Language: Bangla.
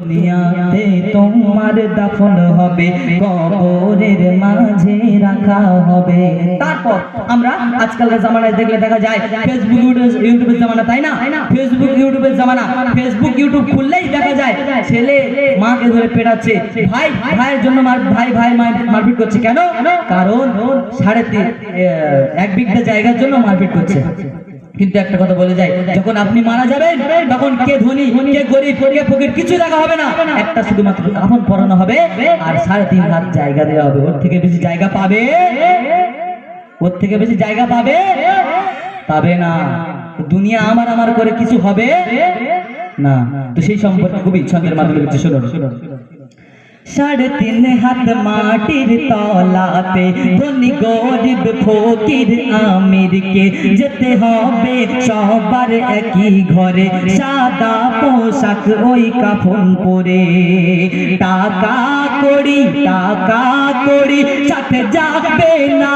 দুনিয়াতে তোমার দাফন হবে, কবরের মাঝে রাখা হবে। তারপর আমরা আজকালকার জামানায় দেখলে দেখা যায় ফেসবুক ইউটিউবের জামানা, তাই না? ফেসবুক ইউটিউবের জামানা। ফেসবুক ইউটিউব খুললেই দেখা যায় ছেলে মাকে ধরে পেটাচ্ছে, ভাই ভাইয়ের জন্য ভাই মারপিট করছে। কেন? কারণ 1.5 বিঘা জায়গার জন্য মারপিট করছে। কিন্তু একটা কথা বলে যায়, যখন আপনি মারা যাবেন তখন কে ধনী কে গরিব কে ফকির কিছু দেখা হবে না। একটা শুধুমাত্র কাফন পরানো হবে আর 3.5 হাত জায়গা দেওয়া হবে। ওর থেকে বেশি জায়গা পাবে? ওর থেকে বেশি জায়গা পাবে? পাবে না। দুনিয়া আমার করে কিছু হবে না। তো সেই সম্পর্কে খুবই ছন্দের মাধ্যমে কিছু শুনুন। 3.5 হাত মাটির তলাতে ধনী গরিব ফকির আমিরকে যেতে হবে সবার একই ঘরে, সাদা পোশাক ওই কাফন পরে। টাকা কড়ি সাথে যাবে না,